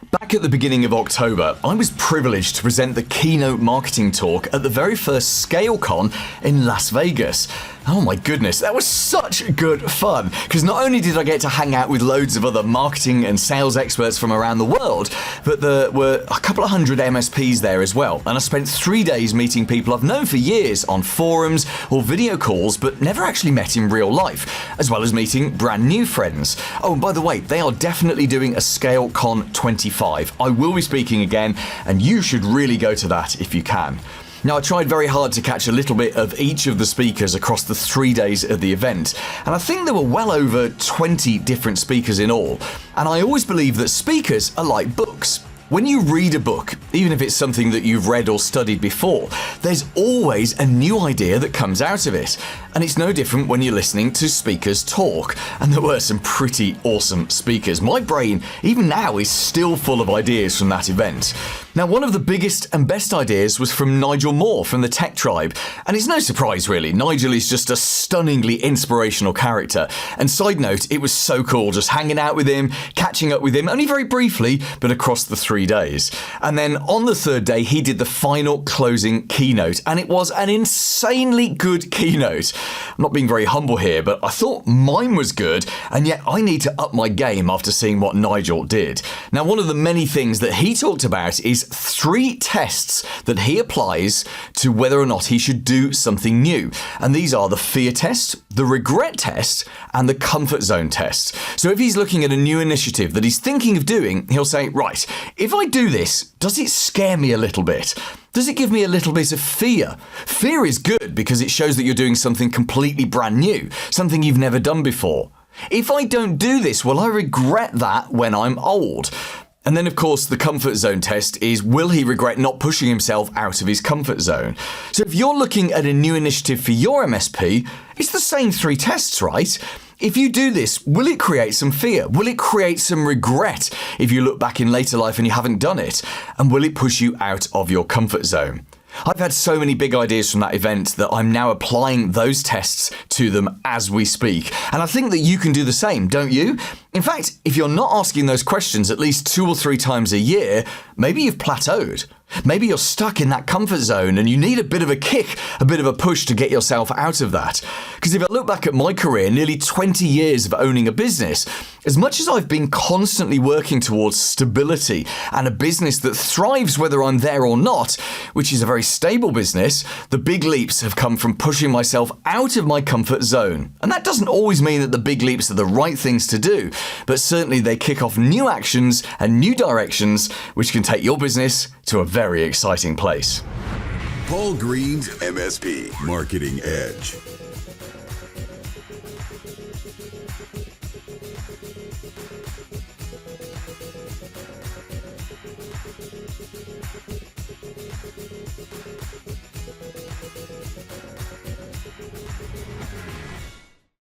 Back at the beginning of October, I was privileged to present the keynote marketing talk at the very first ScaleCon in Las Vegas. Oh my goodness, that was such good fun, because not only did I get to hang out with loads of other marketing and sales experts from around the world, but there were a couple of hundred MSPs there as well, and I spent 3 days meeting people I've known for years on forums or video calls, but never actually met in real life, as well as meeting brand new friends. Oh, and by the way, they are definitely doing a ScaleCon 25. I will be speaking again, and you should really go to that if you can. Now, I tried very hard to catch a little bit of each of the speakers across the 3 days of the event, and I think there were well over 20 different speakers in all. And I always believe that speakers are like books. When you read a book, even if it's something that you've read or studied before, there's always a new idea that comes out of it. And it's no different when you're listening to speakers talk. And there were some pretty awesome speakers. My brain, even now, is still full of ideas from that event. Now, one of the biggest and best ideas was from Nigel Moore from the Tech Tribe. And it's no surprise, really. Nigel is just a stunningly inspirational character. And side note, it was so cool just hanging out with him, catching up with him, only very briefly, but across the 3 days. And then on the third day, he did the final closing keynote, and it was an insanely good keynote. I'm not being very humble here, but I thought mine was good, and yet I need to up my game after seeing what Nigel did. Now, one of the many things that he talked about is 3 tests that he applies to whether or not he should do something new. And these are the fear test, the regret test, and the comfort zone test. So if he's looking at a new initiative that he's thinking of doing, he'll say, right, if I do this, does it scare me a little bit? Does it give me a little bit of fear? Fear is good because it shows that you're doing something completely brand new, something you've never done before. If I don't do this, will I regret that when I'm old? And then, of course, the comfort zone test is, will he regret not pushing himself out of his comfort zone? So if you're looking at a new initiative for your MSP, it's the same 3 tests, right? If you do this, will it create some fear? Will it create some regret if you look back in later life and you haven't done it? And will it push you out of your comfort zone? I've had so many big ideas from that event that I'm now applying those tests to them as we speak. And I think that you can do the same, don't you? In fact, if you're not asking those questions at least 2 or 3 times a year, maybe you've plateaued. Maybe you're stuck in that comfort zone and you need a bit of a kick, a bit of a push to get yourself out of that. Because if I look back at my career, nearly 20 years of owning a business, as much as I've been constantly working towards stability and a business that thrives whether I'm there or not, which is a very stable business, the big leaps have come from pushing myself out of my comfort zone. And that doesn't always mean that the big leaps are the right things to do, but certainly they kick off new actions and new directions, which can take your business to a very exciting place. Paul Green's MSP Marketing Edge.